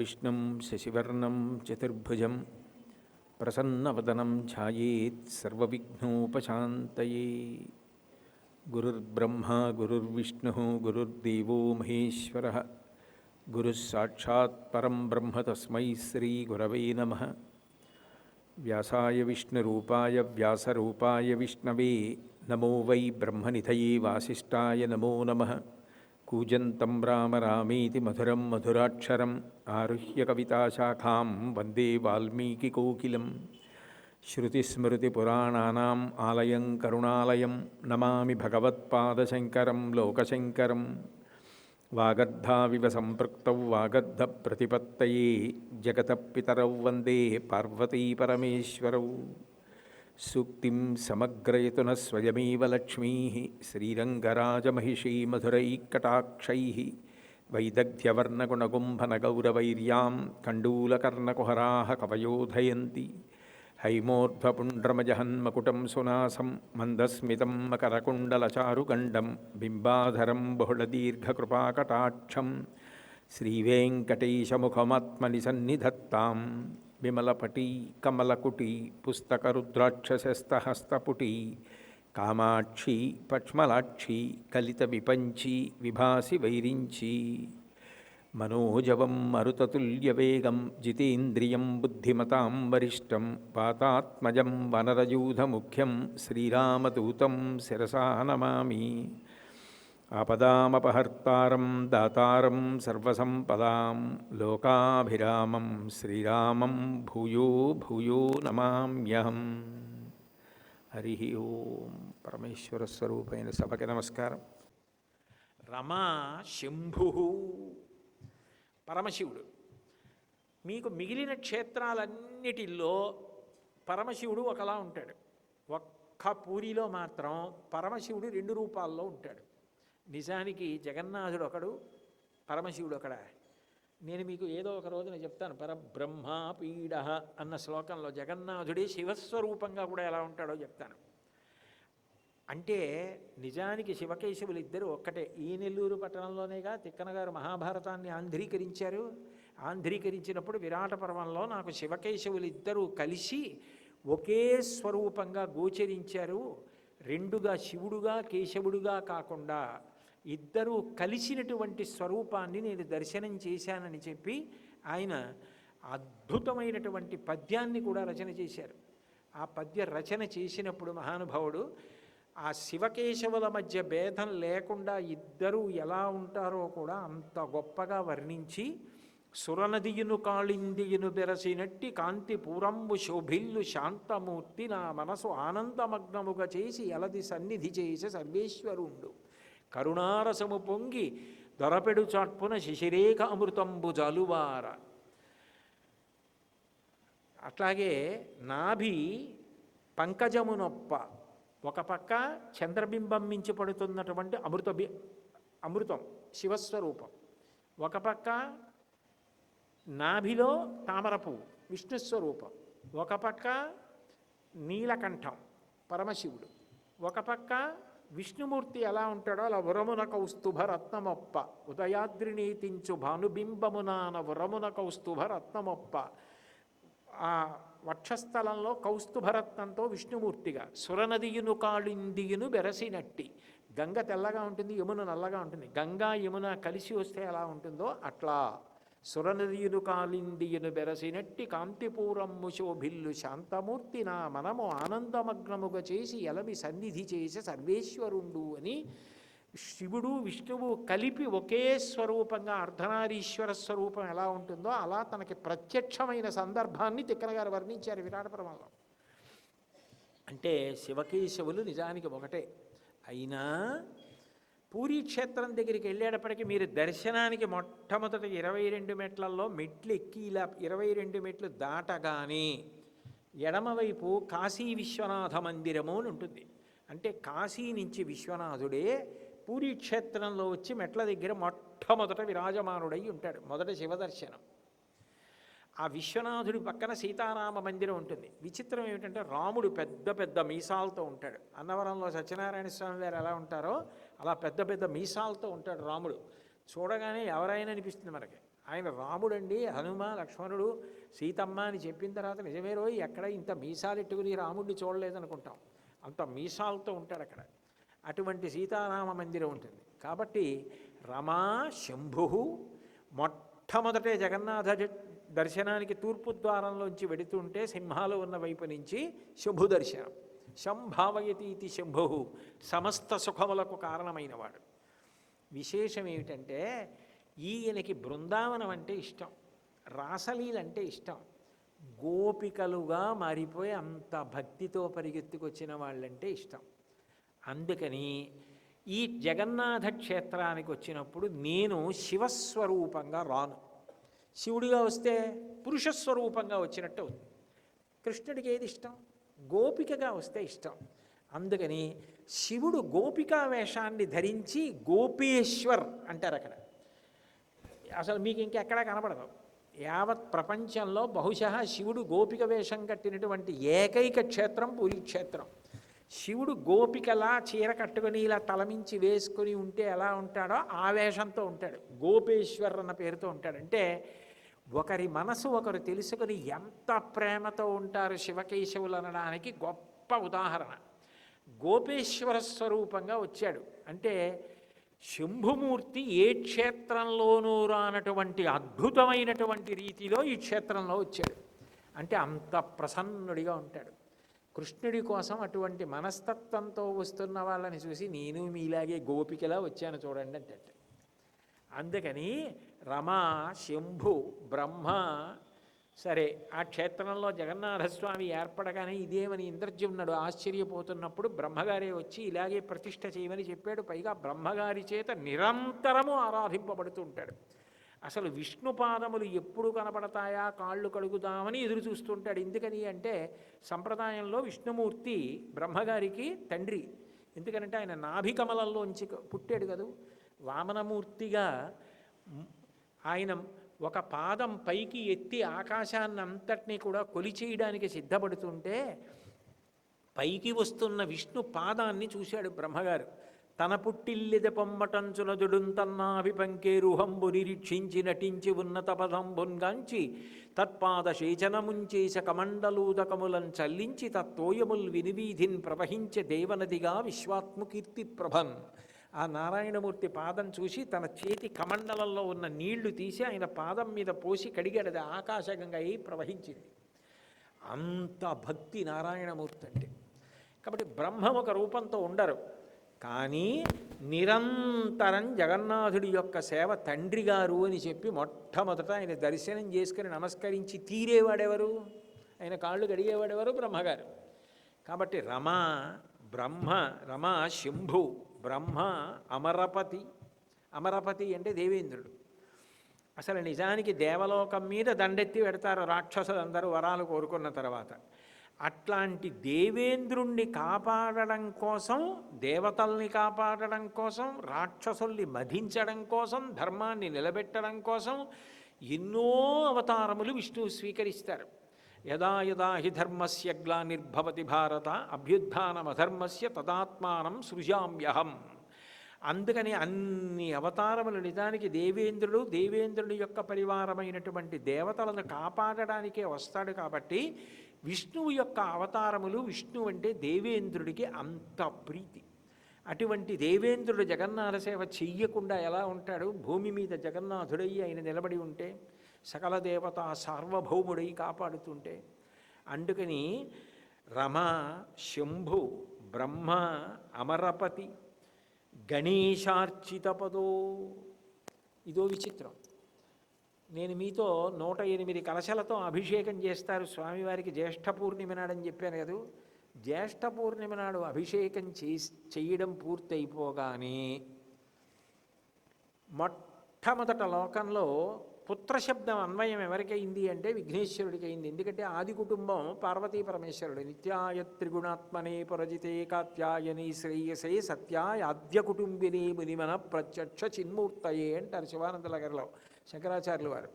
విష్ణుం శశివర్ణం చతుర్భుజం ప్రసన్నవదనం ఛాయేత్ సర్వవిఘ్నోపశాంతయే. గురుర్బ్రహ్మా గురుర్విష్ణుః గురుర్దేవో మహేశ్వరః. గురుః సాక్షాత్ పరం బ్రహ్మ తస్మై శ్రీగురవే నమః. వ్యాసాయ విష్ణురూపాయ వ్యాసరూపాయ విష్ణవే నమో వై బ్రహ్మనిధయే వాసిష్ఠాయ నమో నమః. కూజంతం రామ రామేతి మధురం మధురాక్షరం ఆరుహ్య కవితాశాఖాం వందే వాల్మీకికోకిలం. శ్రుతిస్మృతిపురాణానాం ఆలయం కరుణాలయం నమామి భగవత్పాదశంకరం లోకశంకరం. వాగర్ధావివ సంపృక్తౌ వాగర్ధప్రతిపత్తయే జగతః పితరౌ వందే పార్వతీ పరమేశ్వరౌ. సూక్తిం సమగ్రయతున స్వయమేవ లక్ష్మీ శ్రీరంగరాజమహిషీ మధురైకటాక్షైః. వైదగ్ధ్యవర్ణగుణగుంభనగౌరవైర్యాం కండూలకర్ణకుహరాः కవయోధయంతి. హైమోర్ధ్వపుండ్రమజహన్మకుటం సునాసం మందస్మితం మకరకుండలచారుగండం బింబాధరం బహుళదీర్ఘకృపాకటాక్షం. శ్రీవేంకటేశముఖమాత్మని సన్నిధత్తాం. విమలపటీ కమలకుటీ పుస్తకరుద్రాక్షసస్తహస్తపుటీ కామాక్షి పక్ష్మలాక్షి కలితవిపంచి విభాసి వైరించి. మనోజవం మరుతతుల్యవేగం జితేంద్రియం బుద్ధిమతాం వరిష్టం వాతాత్మజం వనరయూధముఖ్యం శ్రీరామదూతం శిరసా నమామి. ఆపదామపహర్తారం దాతారం సర్వసంపదాం లోకాభిరామం శ్రీరామం భూయో భూయో నమామ్యహం. హరి ఓం. పరమేశ్వర స్వరూపైన సభకి నమస్కారం. రమా శంభు పరమశివుడు. మీకు మిగిలిన క్షేత్రాలన్నిటిల్లో పరమశివుడు ఒకలా ఉంటాడు. ఒక్క పూరిలో మాత్రం పరమశివుడు రెండు రూపాల్లో ఉంటాడు. నిజానికి జగన్నాథుడు ఒకడు, పరమశివుడు ఒకడా? నేను మీకు ఏదో ఒక రోజున చెప్తాను. పరబ్రహ్మపీడ అన్న శ్లోకంలో జగన్నాథుడే శివస్వరూపంగా కూడా ఎలా ఉంటాడో చెప్తాను. అంటే నిజానికి శివకేశవులు ఇద్దరు ఒక్కటే. ఈ నెల్లూరు పట్టణంలోనేగా తిక్కన గారు మహాభారతాన్ని ఆంధ్రీకరించారు. ఆంధ్రీకరించినప్పుడు విరాట పర్వంలో నాకు శివకేశవులు ఇద్దరూ కలిసి ఒకే స్వరూపంగా గోచరించారు. రెండుగా శివుడుగా కేశవుడుగా కాకుండా ఇద్దరూ కలిసినటువంటి స్వరూపాన్ని నేను దర్శనం చేశానని చెప్పి ఆయన అద్భుతమైనటువంటి పద్యాన్ని కూడా రచన చేశారు. ఆ పద్య రచన చేసినప్పుడు మహానుభావుడు ఆ శివకేశవుల మధ్య భేదం లేకుండా ఇద్దరూ ఎలా ఉంటారో కూడా అంత గొప్పగా వర్ణించి, సురనదియును కాళిందియును బెరసినట్టి కాంతి పూరంబు శోభిల్లు శాంతమూర్తి నా మనసు ఆనందమగ్నముగా చేసి ఎలది సన్నిధి చేసే సర్వేశ్వరుండు కరుణారసము పొంగి దొరపెడు చాట్పున శిశిరేఖ అమృతంబు జాలువార. అట్లాగే నాభి పంకజమునొప్ప, ఒక పక్క చంద్రబింబం మించి పడుతున్నటువంటి అమృతం శివస్వరూపం, ఒక పక్క నాభిలో తామర పువ్వు విష్ణుస్వరూపం, ఒక పక్క నీలకంఠం పరమశివుడు, ఒక పక్క విష్ణుమూర్తి ఎలా ఉంటాడో అలా వరమున కౌస్తుభ రత్నమొప్ప ఉదయాద్రినీతించు భానుబింబమునాన వరమున కౌస్తుభ రత్నమొప్ప. ఆ వక్షస్థలంలో కౌస్తుభరత్నంతో విష్ణుమూర్తిగా, సురనదియును కాళిందియును బెరసినట్టి. గంగ తెల్లగా ఉంటుంది, యమున నల్లగా ఉంటుంది. గంగా యమున కలిసి వస్తే ఎలా ఉంటుందో అట్లా సురనదియును కాళిందియును బెరసినట్టి కాంతిపూరమ్ము శోభిల్లు శాంతమూర్తి నా మనము ఆనందమగ్నముగా చేసి ఎలమి సన్నిధి చేసే సర్వేశ్వరుండు అని శివుడు విష్ణువు కలిపి ఒకే స్వరూపంగా అర్ధనారీశ్వర స్వరూపం ఎలా ఉంటుందో అలా తనకి ప్రత్యక్షమైన సందర్భాన్ని తిక్కన గారు వర్ణించారు విరాట పర్వంలో. అంటే శివకేశవులు నిజానికి ఒకటే. అయినా పూరీ క్షేత్రం దగ్గరికి వెళ్ళేటప్పటికీ మీరు దర్శనానికి మొట్టమొదటి 22 మెట్లలో మెట్లు ఎక్కి ఇలా 22 మెట్లు దాటగానే ఎడమవైపు కాశీ విశ్వనాథ మందిరము అని ఉంటుంది. అంటే కాశీ నుంచి విశ్వనాథుడే పూరీ క్షేత్రంలో వచ్చి మెట్ల దగ్గర మొట్టమొదట విరాజమానుడై ఉంటాడు. మొదట శివదర్శనం. ఆ విశ్వనాథుడి పక్కన సీతారామ మందిరం ఉంటుంది. విచిత్రం ఏమిటంటే రాముడు పెద్ద పెద్ద మీసాలతో ఉంటాడు. అన్నవరంలో సత్యనారాయణ స్వామి వారు ఎలా ఉంటారో అలా పెద్ద పెద్ద మీసాలతో ఉంటాడు రాముడు. చూడగానే ఎవరైనా అనిపిస్తుంది మనకి. ఆయన రాముడండి, హనుమ, లక్ష్మణుడు, సీతమ్మ అని చెప్పిన తర్వాత నిజమే రోజు ఎక్కడ ఇంత మీసాలెట్టుకుని రాముడిని చూడలేదనుకుంటాం. అంత మీసాలతో ఉంటాడు అక్కడ. అటువంటి సీతారామ మందిరం ఉంటుంది. కాబట్టి రమా శంభు మొట్టమొదటే జగన్నాథ దర్శనానికి తూర్పు ద్వారంలోంచి వెడుతుంటే సింహాలు ఉన్న వైపు నుంచి శంభు దర్శనం. శంభావయతి ఇది శంభు, సమస్త సుఖములకు కారణమైనవాడు. విశేషం ఏమిటంటే ఈయనకి బృందావనం అంటే ఇష్టం, రాసలీలంటే ఇష్టం. గోపికలుగా మారిపోయి అంత భక్తితో పరిగెత్తుకొచ్చిన వాళ్ళంటే ఇష్టం. అందుకని ఈ జగన్నాథ క్షేత్రానికి వచ్చినప్పుడు నేను శివస్వరూపంగా రాను. శివుడిగా వస్తే పురుషస్వరూపంగా వచ్చినట్టు అవుతుంది. కృష్ణుడికి ఏది ఇష్టం? గోపికగా వస్తే ఇష్టం. అందుకని శివుడు గోపికా వేషాన్ని ధరించి గోపేశ్వర్ అంటారు అక్కడ. అసలు మీకు ఇంకెక్కడా కనపడదు. యావత్ ప్రపంచంలో బహుశः శివుడు గోపిక వేషం కట్టినటువంటి ఏకైక క్షేత్రం పూరీ క్షేత్రం. శివుడు గోపికలా చీర కట్టుకుని ఇలా తలమించి వేసుకుని ఉంటే ఎలా ఉంటాడో ఆ వేషంతో ఉంటాడు. గోపేశ్వర్ అన్న పేరుతో ఉంటాడు. అంటే ఒకరి మనసు ఒకరు తెలుసుకుని ఎంత ప్రేమతో ఉంటారు శివకేశవులు అనడానికి గొప్ప ఉదాహరణ. గోపేశ్వర స్వరూపంగా వచ్చాడు అంటే శంభుమూర్తి ఏ క్షేత్రంలోనూ రానటువంటి అద్భుతమైనటువంటి రీతిలో ఈ క్షేత్రంలో వచ్చాడు. అంటే అంత ప్రసన్నుడిగా ఉంటాడు. కృష్ణుడి కోసం అటువంటి మనస్తత్వంతో వస్తున్న వాళ్ళని చూసి నేను మీలాగే గోపికలా వచ్చాను చూడండి అంటే. అందుకని రమా శంభు బ్రహ్మ. సరే, ఆ క్షేత్రంలో జగన్నాథస్వామి ఏర్పడగానే ఇదేమని ఇంద్రజ్యుమ్నుడు ఆశ్చర్యపోతున్నప్పుడు బ్రహ్మగారే వచ్చి ఇలాగే ప్రతిష్ఠ చేయమని చెప్పాడు. పైగా బ్రహ్మగారి చేత నిరంతరము ఆరాధింపబడుతూ ఉంటాడు. అసలు విష్ణుపాదములు ఎప్పుడు కనపడతాయా కాళ్ళు కడుగుదామని ఎదురు చూస్తుంటాడు. ఎందుకని అంటే సంప్రదాయంలో విష్ణుమూర్తి బ్రహ్మగారికి తండ్రి. ఎందుకనంటే ఆయన నాభికమలంలోంచి పుట్టాడు కదూ. వామనమూర్తిగా ఆయన ఒక పాదం పైకి ఎత్తి ఆకాశాన్ని అంతటినీ కూడా కొలిచేయడానికి సిద్ధపడుతుంటే పైకి వస్తున్న విష్ణు పాదాన్ని చూశాడు బ్రహ్మగారు. తన పుట్టిల్లిద పొమ్మటంచునదుడుంతన్నాభి పంకేరుహంబు నిరీక్షించి నటించి ఉన్నత పదంబున్గాంచి తత్పాద శేచనముంచేశ కమండలూదకములం చల్లించి తత్తోయముల్ వినివీధిన్ ప్రవహించే దేవనదిగా విశ్వాత్మకీర్తి ప్రభన్. ఆ నారాయణమూర్తి పాదం చూసి తన చేతి కమండలంలో ఉన్న నీళ్లు తీసి ఆయన పాదం మీద పోసి కడిగాడు. అది ఆకాశగంగా అయి ప్రవహించింది. అంత భక్తి నారాయణమూర్తి అంటే. కాబట్టి బ్రహ్మ ఒక రూపంతో ఉండరు, కానీ నిరంతరం జగన్నాథుడి యొక్క సేవ తండ్రి గారు అని చెప్పి మొట్టమొదట ఆయన దర్శనం చేసుకుని నమస్కరించి తీరేవాడెవరు? ఆయన కాళ్ళు కడిగేవాడెవరు? బ్రహ్మగారు. కాబట్టి రమా బ్రహ్మ, రమా శంభు బ్రహ్మ, అమరపతి. అమరపతి అంటే దేవేంద్రుడు. అసలు నిజానికి దేవలోకం మీద దండెత్తి పెడతారు రాక్షసులందరూ వరాలు కోరుకున్న తర్వాత. అట్లాంటి దేవేంద్రుణ్ణి కాపాడడం కోసం, దేవతల్ని కాపాడడం కోసం, రాక్షసుల్ని మధించడం కోసం, ధర్మాన్ని నిలబెట్టడం కోసం ఎన్నో అవతారములు విష్ణువు స్వీకరిస్తారు. యదా యదా హి ధర్మస్య గ్లానిర్భవతి భారత అభ్యుత్థానమధర్మస్య తదాత్మానం సృజామ్యహం. అందుకని అన్ని అవతారములు నిజానికి దేవేంద్రుడి యొక్క పరివారమైనటువంటి దేవతలను కాపాడడానికే వస్తాడు. కాబట్టి విష్ణువు యొక్క అవతారములు, విష్ణువు అంటే దేవేంద్రుడికి అంత ప్రీతి. అటువంటి దేవేంద్రుడు జగన్నాథ సేవ చెయ్యకుండా ఎలా ఉంటాడు? భూమి మీద జగన్నాథుడయ్యి ఆయన నిలబడి ఉంటే, సకల దేవత సార్వభౌముడై కాపాడుతుంటే. అందుకని రమ, శంభు, బ్రహ్మ, అమరపతి, గణేశార్చితపదో. ఇదో విచిత్రం. నేను మీతో 108 కలశలతో అభిషేకం చేస్తారు స్వామివారికి జ్యేష్ఠ పూర్ణిమ నాడని చెప్పాను కదా. జ్యేష్ఠ పూర్ణిమ నాడు అభిషేకం చేయడం పూర్తయిపోగానే మొట్టమొదట లోకంలో పుత్రశబ్దం అన్వయం ఎవరికైంది అంటే విఘ్నేశ్వరుడికి అయింది. ఎందుకంటే ఆది కుటుంబం పార్వతీ పరమేశ్వరుడు. నిత్యాయ త్రిగుణాత్మనే పరజితే కాత్యాయని శ్రేయసే సత్యాయ ఆద్య కుటుంబిని మునిమన ప్రత్యక్ష చిన్మూర్తయే అంటారు శివానంద నగర్లో శంకరాచార్యులు వారు.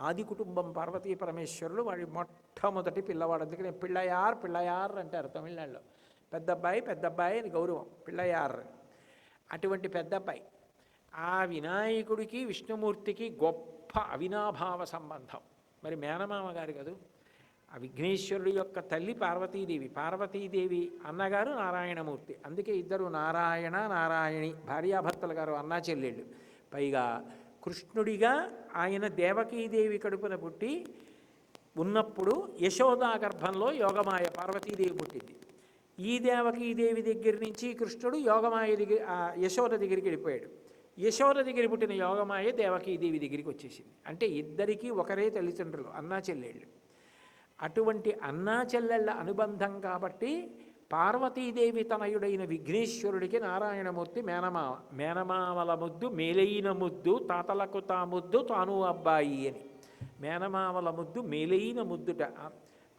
ఆది కుటుంబం పార్వతీ పరమేశ్వరుడు, వాడి మొట్టమొదటి పిల్లవాడు. అందుకని పిళ్ళయార్ అంటారు తమిళనాడులో. పెద్దబ్బాయి అని గౌరవం, పిళ్ళయార్. అటువంటి పెద్దబ్బాయి ఆ వినాయకుడికి విష్ణుమూర్తికి గొప్ప గొప్ప అవినాభావ సంబంధం. మరి మేనమామ గారు కదూ, ఆ విఘ్నేశ్వరుడు యొక్క తల్లి పార్వతీదేవి, పార్వతీదేవి అన్నగారు నారాయణమూర్తి. అందుకే ఇద్దరు నారాయణ నారాయణి భార్యాభర్తలు గారు, అన్నా చెల్లెళ్ళు. పైగా కృష్ణుడిగా ఆయన దేవకీదేవి కడుపున పుట్టి ఉన్నప్పుడు యశోదా గర్భంలో యోగమాయ పార్వతీదేవి పుట్టింది. ఈ దేవకీదేవి దగ్గర నుంచి కృష్ణుడు యోగమాయ దగ్గర యశోద దగ్గరికి వెళ్ళిపోయాడు. యశోద దగ్గర పుట్టిన యోగమాయ దేవకీదేవి దగ్గరికి వచ్చేసింది. అంటే ఇద్దరికీ ఒకరే తల్లిదండ్రులు, అన్నా చెల్లెళ్ళు. అటువంటి అన్నా చెల్లెళ్ళ అనుబంధం కాబట్టి పార్వతీదేవి తనయుడైన విఘ్నేశ్వరుడికి నారాయణమూర్తి మేనమావ. మేనమామల ముద్దు మేలైన ముద్దు, తాతలకు తా ముద్దు తాను అబ్బాయి అని. మేనమామల ముద్దు మేలైన ముద్దుట.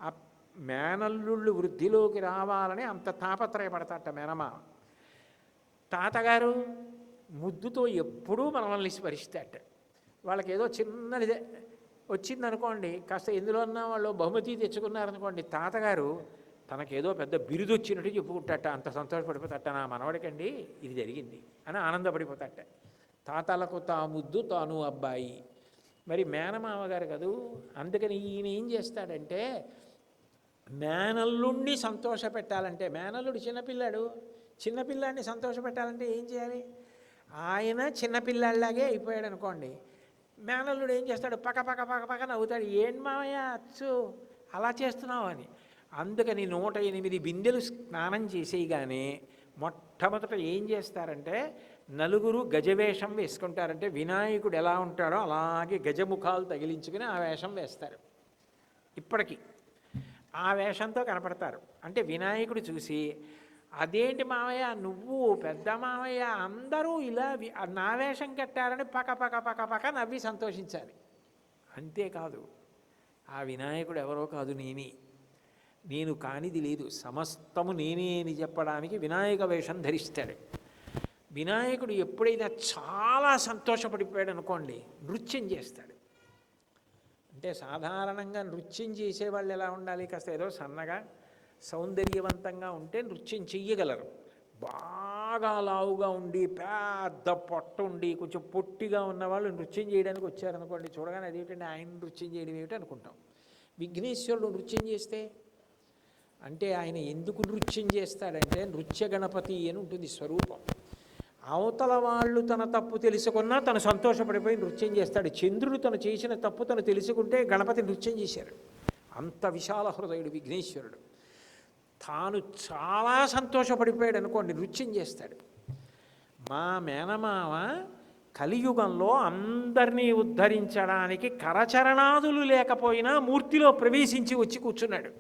ఆ మేనల్లుళ్ళు వృద్ధిలోకి రావాలని అంత తాపత్రయపడతాట మేనమామ. తాతగారు ముద్దుతో ఎప్పుడూ మనల్ని స్మరిస్తాట. వాళ్ళకి ఏదో చిన్నది వచ్చిందనుకోండి, కాస్త ఎందులోన్నా వాళ్ళు బహుమతి తెచ్చుకున్నారనుకోండి, తాతగారు తనకేదో పెద్ద బిరుదు వచ్చినట్టు చెప్పుకుంటాట. అంత సంతోషపడిపోతాట, నా మనవడికండి ఇది జరిగింది అని ఆనందపడిపోతాట. తాతలకు తా ముద్దు తాను అబ్బాయి. మరి మేనమామ గారు కదూ, అందుకని ఈయన ఏం చేస్తాడంటే, మేనల్లుణ్ణి సంతోషపెట్టాలంటే, మేనల్లుడు చిన్నపిల్లాడిని సంతోషపెట్టాలంటే ఏం చేయాలి? ఆయన చిన్నపిల్లాడిలాగే అయిపోయాడు అనుకోండి, మేనల్లుడు ఏం చేస్తాడు? పక్క పక్క పక్క పక్క నవ్వుతాడు. ఏం మావయ్య అచ్చు అలా చేస్తున్నావు అని. అందుకని 108 బిందెలు స్నానం చేసేయగానే మొట్టమొదట ఏం చేస్తారంటే, నలుగురు గజవేషం వేసుకుంటారంటే వినాయకుడు ఎలా ఉంటాడో అలాగే గజముఖాలు తగిలించుకుని ఆ వేషం వేస్తారు. ఇప్పటికీ ఆ వేషంతో కనపడతారు. అంటే వినాయకుడు చూసి, అదేంటి మావయ్య నువ్వు పెద్ద మావయ్య అందరూ ఇలా నా వేషం కట్టారని పక్క పక్క పక్క పక్క నవ్వి సంతోషించాలి. అంతేకాదు, ఆ వినాయకుడు ఎవరో కాదు, నేను కానిది లేదు, సమస్తము నేనే అని చెప్పడానికి వినాయక వేషం ధరిస్తాడు. వినాయకుడు ఎప్పుడైనా చాలా సంతోషపడిపోయాడు అనుకోండి, నృత్యం చేస్తాడు. అంటే సాధారణంగా నృత్యం చేసేవాళ్ళు ఎలా ఉండాలి? కాస్త ఏదో సన్నగా సౌందర్యవంతంగా ఉంటే నృత్యం చెయ్యగలరు. బాగా లావుగా ఉండి పెద్ద పొట్ట ఉండి కొంచెం పొట్టిగా ఉన్నవాళ్ళు నృత్యం చేయడానికి వచ్చారనుకోండి, చూడగానే అదేమిటండి ఆయన నృత్యం చేయడం ఏమిటి అనుకుంటాం. విఘ్నేశ్వరుడు నృత్యం చేస్తే, అంటే ఆయన ఎందుకు నృత్యం చేస్తాడంటే, నృత్య గణపతి అని ఉంటుంది స్వరూపం. అవతల వాళ్ళు తన తప్పు తెలుసుకున్నా తను సంతోషపడిపోయి నృత్యం చేస్తాడు. చంద్రుడు తను చేసిన తప్పు తను తెలుసుకుంటే గణపతి నృత్యం చేశారు. అంత విశాల హృదయుడు విఘ్నేశ్వరుడు. తాను చాలా సంతోషపడిపోయాడు అనుకోండి, నృత్యం చేస్తాడు. మా మేనమామ కలియుగంలో అందరినీ ఉద్ధరించడానికి కరచరణాదులు లేకపోయినా మూర్తిలో ప్రవేశించి వచ్చి కూర్చున్నాడు.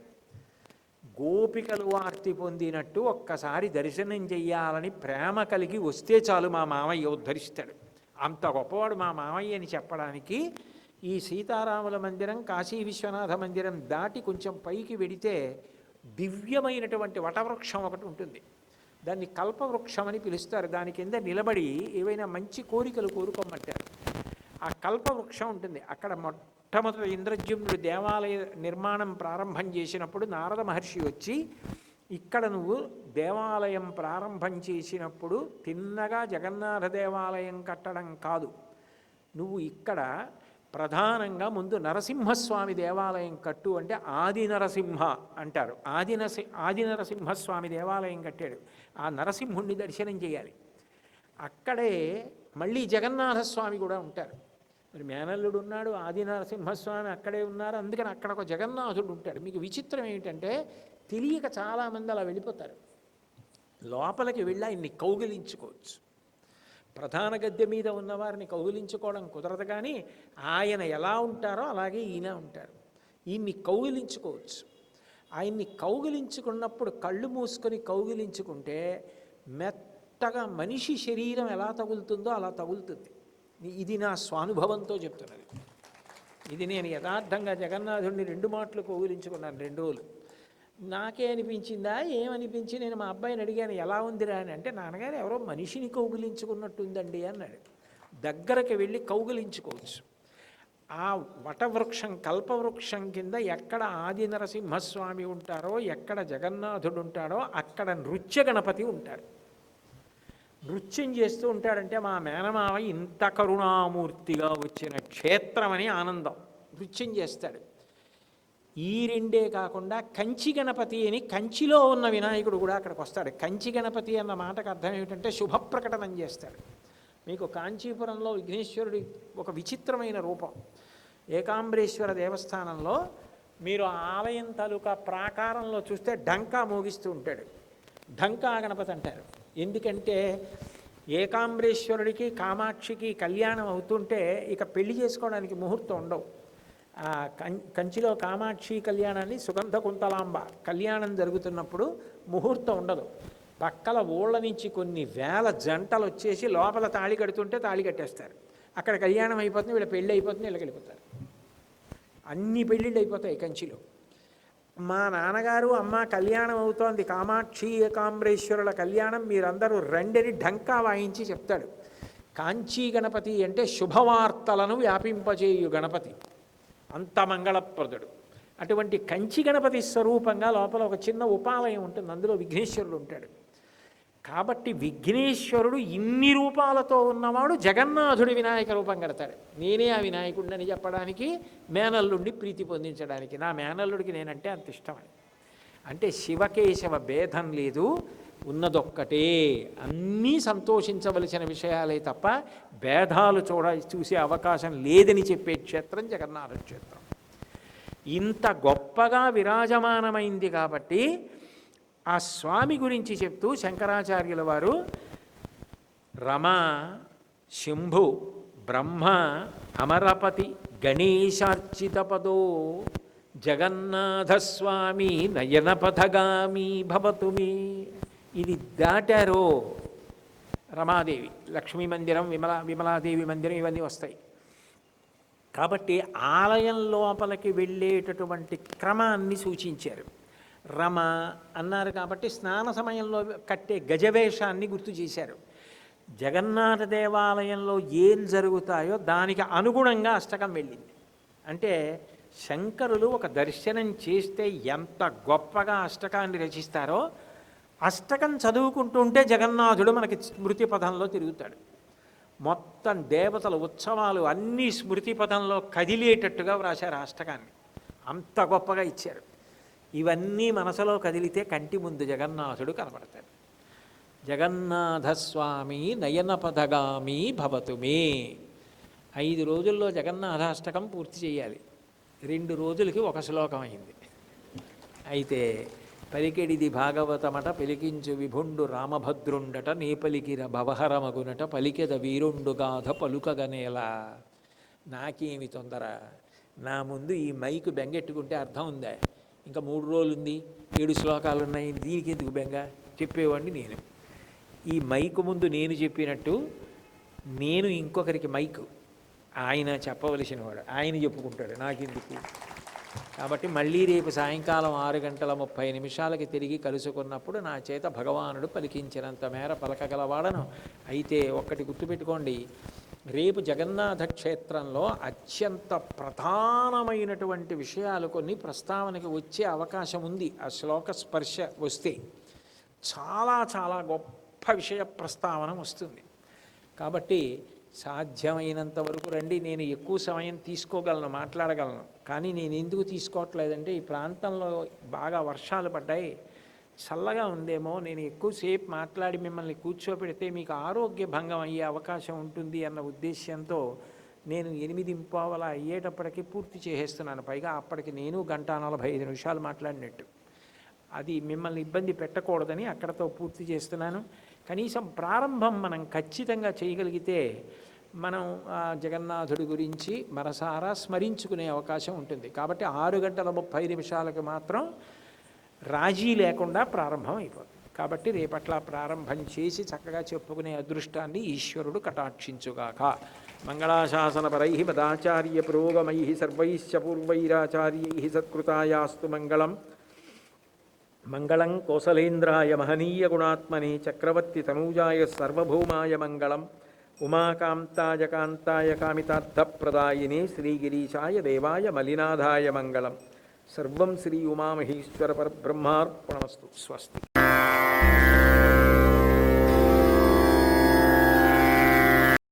గోపికలు ఆర్తి పొందినట్టు ఒక్కసారి దర్శనం చెయ్యాలని ప్రేమ కలిగి వస్తే చాలు మా మామయ్య ఉద్ధరిస్తాడు. అంత గొప్పవాడు మా మామయ్య అని చెప్పడానికి ఈ సీతారాముల మందిరం, కాశీ విశ్వనాథ మందిరం దాటి కొంచెం పైకి వెడితే దివ్యమైనటువంటి వటవృక్షం ఒకటి ఉంటుంది. దాన్ని కల్పవృక్షం అని పిలుస్తారు. దాని కింద నిలబడి ఏవైనా మంచి కోరికలు కోరుకోమంటారు. ఆ కల్పవృక్షం ఉంటుంది. అక్కడ మొట్టమొదటి ఇంద్రద్యుమ్నుడు దేవాలయ నిర్మాణం ప్రారంభం చేసినప్పుడు నారద మహర్షి వచ్చి, ఇక్కడ నువ్వు దేవాలయం ప్రారంభం చేసినప్పుడు తిన్నగా జగన్నాథ దేవాలయం కట్టడం కాదు, నువ్వు ఇక్కడ ప్రధానంగా ముందు నరసింహస్వామి దేవాలయం కట్టు అంటే ఆది నరసింహ అంటారు. ఆది నరసింహస్వామి దేవాలయం కట్టాడు. ఆ నరసింహుణ్ణి దర్శనం చేయాలి. అక్కడే మళ్ళీ జగన్నాథస్వామి కూడా ఉంటారు. మరి మేనల్లుడు ఉన్నాడు, ఆది నరసింహస్వామి అక్కడే ఉన్నారు. అందుకని అక్కడ ఒక జగన్నాథుడు ఉంటాడు. మీకు విచిత్రం ఏంటంటే, తెలియక చాలామంది అలా వెళ్ళిపోతారు. లోపలికి వెళ్ళి ఆయన్ని కౌగిలించుకోవచ్చు. ప్రధాన గద్దె మీద ఉన్నవారిని కౌగిలించుకోవడం కుదరదు, కానీ ఆయన ఎలా ఉంటారో అలాగే ఈయన ఉంటారు. ఈయన్ని కౌగిలించుకోవచ్చు. ఆయన్ని కౌగిలించుకున్నప్పుడు కళ్ళు మూసుకొని కౌగిలించుకుంటే మెత్తగా మనిషి శరీరం ఎలా తగులుతుందో అలా తగులుతుంది. ఇది నా స్వానుభవంతో చెప్తున్నది. ఇది నేను యథార్థంగా జగన్నాథుడిని 2 మాటలు కౌగిలించుకున్నాను 2 రోజులు. నాకే అనిపించిందా ఏమనిపించి నేను మా అబ్బాయిని అడిగాను, ఎలా ఉందిరా అని. అంటే నాన్నగారు ఎవరో మనిషిని కౌగిలించుకున్నట్టుందండి అన్నాడు. దగ్గరకు వెళ్ళి కౌగిలించుకోవచ్చు. ఆ వటవృక్షం కల్పవృక్షం కింద ఎక్కడ ఆది నరసింహస్వామి ఉంటారో, ఎక్కడ జగన్నాథుడు ఉంటాడో అక్కడ నృత్య గణపతి ఉంటారు. నృత్యం చేస్తూ ఉంటాడంటే మా మేనమావ ఇంత కరుణామూర్తిగా వచ్చిన క్షేత్రమని ఆనందం. నృత్యం చేస్తాడు. ఈ రెండే కాకుండా కంచి గణపతి అని కంచిలో ఉన్న వినాయకుడు కూడా అక్కడికి వస్తాడు. కంచి గణపతి అన్న మాటకు అర్థం ఏమిటంటే శుభప్రకటనం చేస్తాడు. మీకు కాంచీపురంలో విఘ్నేశ్వరుడి ఒక విచిత్రమైన రూపం. ఏకాంబరేశ్వర దేవస్థానంలో మీరు ఆలయం తాలూకా ప్రాకారంలో చూస్తే ఢంకా మోగిస్తూ ఉంటాడు. ఢంకా గణపతి అంటారు. ఎందుకంటే ఏకాంబరేశ్వరుడికి కామాక్షికి కళ్యాణం అవుతుంటే ఇక పెళ్లి చేసుకోవడానికి ముహూర్తం ఉండవు. కంచిలో కామాక్షి కళ్యాణాన్ని సుగంధ కుంతలాంబ కళ్యాణం జరుగుతున్నప్పుడు ముహూర్తం ఉండదు. పక్కల ఊళ్ళ నుంచి కొన్ని వేల జంటలు వచ్చేసి లోపల తాళి కడుతుంటే తాళి కట్టేస్తారు. అక్కడ కళ్యాణం అయిపోతుంది, వీళ్ళ పెళ్ళి అయిపోతుంది, వీళ్ళకి వెళ్ళిపోతారు. అన్ని పెళ్ళిళ్ళు అయిపోతాయి కంచిలో. మా నాన్నగారు అమ్మ కళ్యాణం అవుతోంది, కామాక్షి ఏకాంబరేశ్వరుల కళ్యాణం, మీరందరూ రండిని ఢంకా వాయించి చెప్తాడు. కాంచీ గణపతి అంటే శుభవార్తలను వ్యాపింపజేయు గణపతి, అంత మంగళప్రదుడు. అటువంటి కంచి గణపతి స్వరూపంగా లోపల ఒక చిన్న ఉపాలయం ఉంటుంది, అందులో విఘ్నేశ్వరుడు ఉంటాడు. కాబట్టి విఘ్నేశ్వరుడు ఇన్ని రూపాలతో ఉన్నవాడు జగన్నాథుడి వినాయక రూపం కడతాడు. నేనే ఆ వినాయకుడిని చెప్పడానికి, మేనల్లుడిని ప్రీతి పొందించడానికి. నా మేనల్లుడికి నేనంటే అంత ఇష్టమని. అంటే శివకేశవ భేదం లేదు, ఉన్నదొక్కటే. అన్నీ సంతోషించవలసిన విషయాలే తప్ప భేదాలు చూసే అవకాశం లేదని చెప్పే క్షేత్రం జగన్నాథ క్షేత్రం. ఇంత గొప్పగా విరాజమానమైంది కాబట్టి ఆ స్వామి గురించి చెప్తూ శంకరాచార్యుల వారు రమ, శంభు, బ్రహ్మ, అమరపతి, గణేశార్చితపదో జగన్నాథస్వామి నయనపథగామి భవతు మే. ఇది దాటారో రమాదేవి, లక్ష్మీ మందిరం, విమలాదేవి మందిరం ఇవన్నీ వస్తాయి. కాబట్టి ఆలయం లోపలికి వెళ్ళేటటువంటి క్రమాన్ని సూచించారు. రమ అన్నారు కాబట్టి స్నాన సమయంలో కట్టే గజవేషాన్ని గుర్తు చేశారు. జగన్నాథ దేవాలయంలో ఏం జరుగుతాయో దానికి అనుగుణంగా అష్టకం వెళ్ళింది. అంటే శంకరులు ఒక దర్శనం చేస్తే ఎంత గొప్పగా అష్టకాన్ని రచిస్తారో, అష్టకం చదువుకుంటుంటే జగన్నాథుడు మనకి స్మృతి పథంలో తిరుగుతాడు. మొత్తం దేవతల ఉత్సవాలు అన్నీ స్మృతి పథంలో కదిలేటట్టుగా వ్రాశారు ఆ అష్టకాన్ని. అంత గొప్పగా ఇచ్చారు. ఇవన్నీ మనసులో కదిలితే కంటి ముందు జగన్నాథుడు కనబడతాడు. జగన్నాథస్వామి నయనపథగామి భవతు మే. 5 రోజుల్లో జగన్నాథాష్టకం పూర్తి చేయాలి. 2 రోజులకి ఒక శ్లోకం అయింది. అయితే పలికెడిది భాగవతమట పెలికించు విభుండు రామభద్రుండట నేపలికిర భవహరమగునట పలికెద వీరుండు గాథ పలుకగనేలా. నాకేమి తొందర, నా ముందు ఈ మైకు బెంగెట్టుకుంటే అర్థం ఉందా? ఇంకా 3 రోజులు ఉంది, 7 శ్లోకాలు ఉన్నాయి, దీనికి ఎందుకు బెంగ? చెప్పేవాడిని నేను. ఈ మైకు ముందు నేను చెప్పినట్టు నేను ఇంకొకరికి మైకు, ఆయన చెప్పవలసిన వాడు, ఆయన చెప్పుకుంటాడు, నాకెందుకు? కాబట్టి మళ్ళీ రేపు సాయంకాలం 6:30 తిరిగి కలుసుకున్నప్పుడు నా చేత భగవానుడు పలికించినంత మేర పలకగలవాడను. అయితే ఒక్కటి గుర్తుపెట్టుకోండి, రేపు జగన్నాథ క్షేత్రంలో అత్యంత ప్రధానమైనటువంటి విషయాలు కొన్ని ప్రస్తావనకి వచ్చే అవకాశం ఉంది. ఆ శ్లోక స్పర్శ వస్తే చాలా చాలా గొప్ప విషయ ప్రస్తావన వస్తుంది. కాబట్టి సాధ్యమైనంత వరకు రండి. నేను ఎక్కువ సమయం తీసుకోగలను, మాట్లాడగలను. కానీ నేను ఎందుకు తీసుకోవట్లేదంటే ఈ ప్రాంతంలో బాగా వర్షాలు పడ్డాయి, చల్లగా ఉందేమో, నేను ఎక్కువసేపు మాట్లాడి మిమ్మల్ని కూర్చోపెడితే మీకు ఆరోగ్య భంగం అయ్యే అవకాశం ఉంటుంది అన్న ఉద్దేశ్యంతో నేను 8:15 అయ్యేటప్పటికీ పూర్తి చేసేస్తున్నాను. పైగా అప్పటికి నేను 1:45 మాట్లాడినట్టు. అది మిమ్మల్ని ఇబ్బంది పెట్టకూడదని అక్కడతో పూర్తి చేస్తున్నాను. కనీసం ప్రారంభం మనం ఖచ్చితంగా చేయగలిగితే మనం జగన్నాథుడి గురించి మనసారా స్మరించుకునే అవకాశం ఉంటుంది. కాబట్టి 6:30 మాత్రం రాజీ లేకుండా ప్రారంభం అయిపోతుంది. కాబట్టి రేపట్లా ప్రారంభం చేసి చక్కగా చెప్పుకునే అదృష్టాన్ని ఈశ్వరుడు కటాక్షించుగాక. మంగళాశాసనపరై మదాచార్య పురోగమై సర్వైశ్చ పూర్వైరాచార్యై సత్కృతాయాస్తు మంగళం. మంగళం కోసలేంద్రాయ మహనీయ గుణాత్మనే చక్రవర్తి తనూజాయ సర్వభౌమాయ మంగళం. ఉమాకాంతాయ కాంతాయ కామితార్థప్రదాయినే శ్రీగిరీశాయ దేవాయ మలినాథాయ మంగళం. సర్వం శ్రీ ఉమామహేశ్వర పరబ్రహ్మార్పణమస్తు. స్వస్తి.